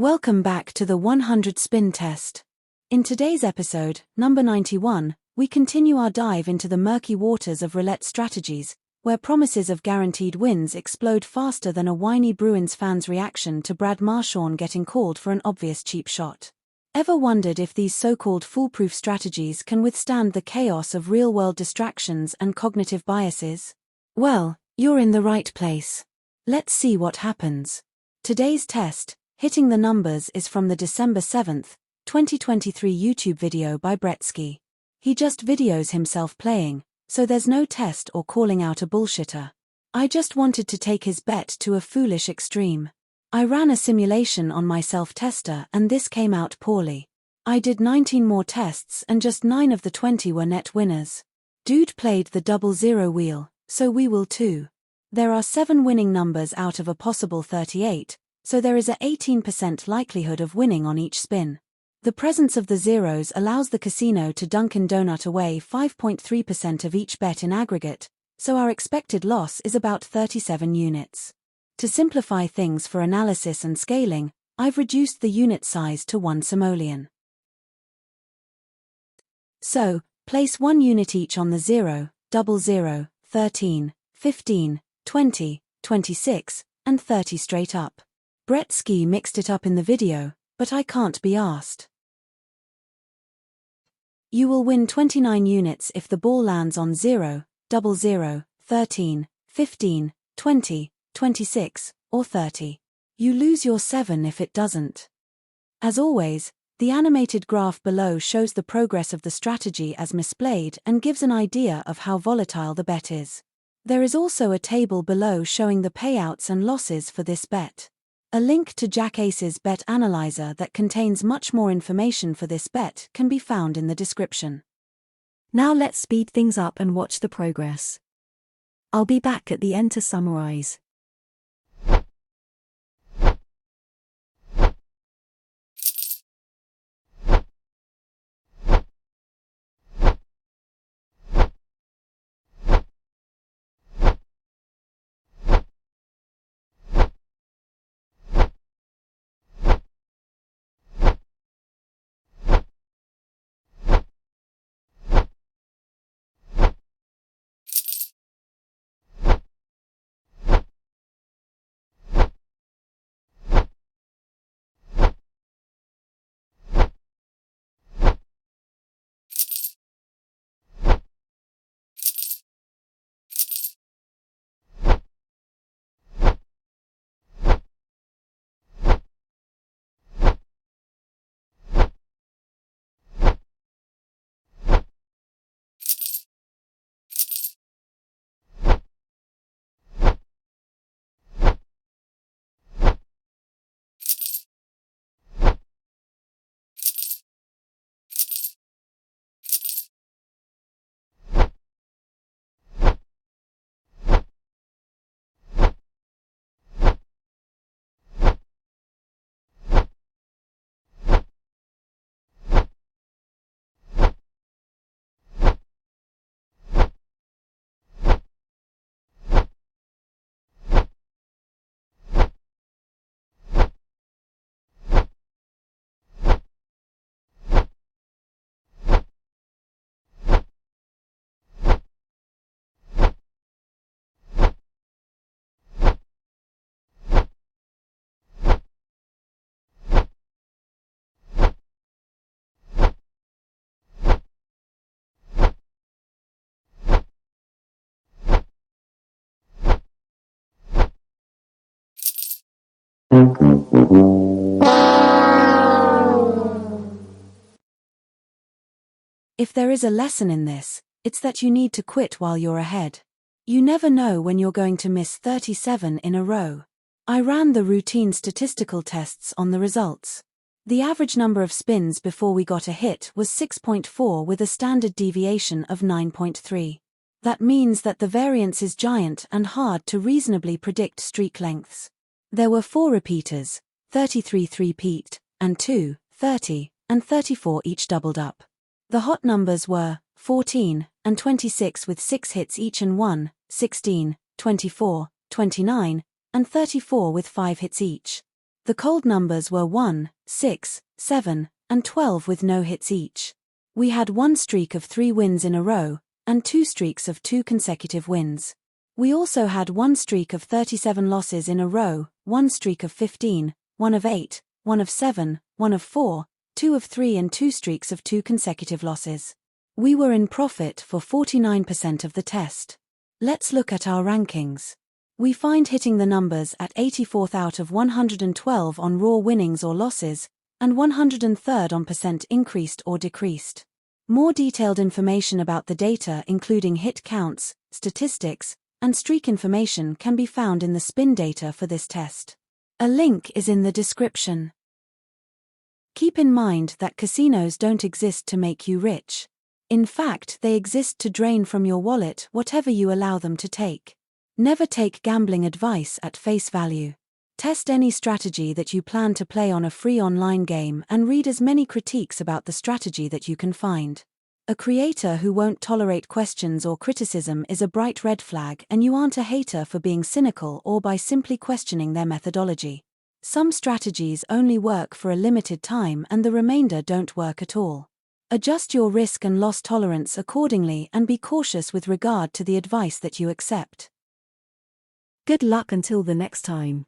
Welcome back to the 100 spin test. In today's episode, number 91, we continue our dive into the murky waters of roulette strategies, where promises of guaranteed wins explode faster than a whiny Bruins fan's reaction to Brad Marchand getting called for an obvious cheap shot. Ever wondered if these so-called foolproof strategies can withstand the chaos of real-world distractions and cognitive biases? Well, you're in the right place. Let's see what happens. Today's test, Hitting the Numbers, is from the December 7, 2023 YouTube video by Brettski. He just videos himself playing, so there's no test or calling out a bullshitter. I just wanted to take his bet to a foolish extreme. I ran a simulation on my self-tester and this came out poorly. I did 19 more tests and just 9 of the 20 were net winners. Dude played the 00 wheel, so we will too. There are 7 winning numbers out of a possible 38, so there is a 18% likelihood of winning on each spin. The presence of the zeros allows the casino to Dunkin' Donut away 5.3% of each bet in aggregate, so our expected loss is about 37 units. To simplify things for analysis and scaling, I've reduced the unit size to 1 simoleon. So, place 1 unit each on the 0, 00, 13, 15, 20, 26, and 30 straight up. Brettski mixed it up in the video, but I can't be asked. You will win 29 units if the ball lands on 0, 00, 13, 15, 20, 26, or 30. You lose your 7 if it doesn't. As always, the animated graph below shows the progress of the strategy as misplayed and gives an idea of how volatile the bet is. There is also a table below showing the payouts and losses for this bet. A link to Jack Ace's bet analyzer that contains much more information for this bet can be found in the description. Now let's speed things up and watch the progress. I'll be back at the end to summarize. If there is a lesson in this, it's that you need to quit while you're ahead. You never know when you're going to miss 37 in a row. I ran the routine statistical tests on the results. The average number of spins before we got a hit was 6.4 with a standard deviation of 9.3. That means that the variance is giant and hard to reasonably predict streak lengths. There were 4 repeaters, 33 three-peat, and 2, 30, and 34 each doubled up. The hot numbers were 14 and 26 with 6 hits each and 1, 16, 24, 29, and 34 with 5 hits each. The cold numbers were 1, 6, 7, and 12 with no hits each. We had one streak of 3 wins in a row, and 2 streaks of 2 consecutive wins. We also had one streak of 37 losses in a row, one streak of 15, one of 8, one of 7, one of 4, 2 of 3 and 2 streaks of 2 consecutive losses. We were in profit for 49% of the test. Let's look at our rankings. We find hitting the numbers at 84th out of 112 on raw winnings or losses, and 103rd on percent increased or decreased. More detailed information about the data including hit counts, statistics, and streak information can be found in the spin data for this test. A link is in the description. Keep in mind that casinos don't exist to make you rich. In fact, they exist to drain from your wallet whatever you allow them to take. Never take gambling advice at face value. Test any strategy that you plan to play on a free online game and read as many critiques about the strategy that you can find. A creator who won't tolerate questions or criticism is a bright red flag, and you aren't a hater for being cynical or by simply questioning their methodology. Some strategies only work for a limited time and the remainder don't work at all. Adjust your risk and loss tolerance accordingly and be cautious with regard to the advice that you accept. Good luck until the next time.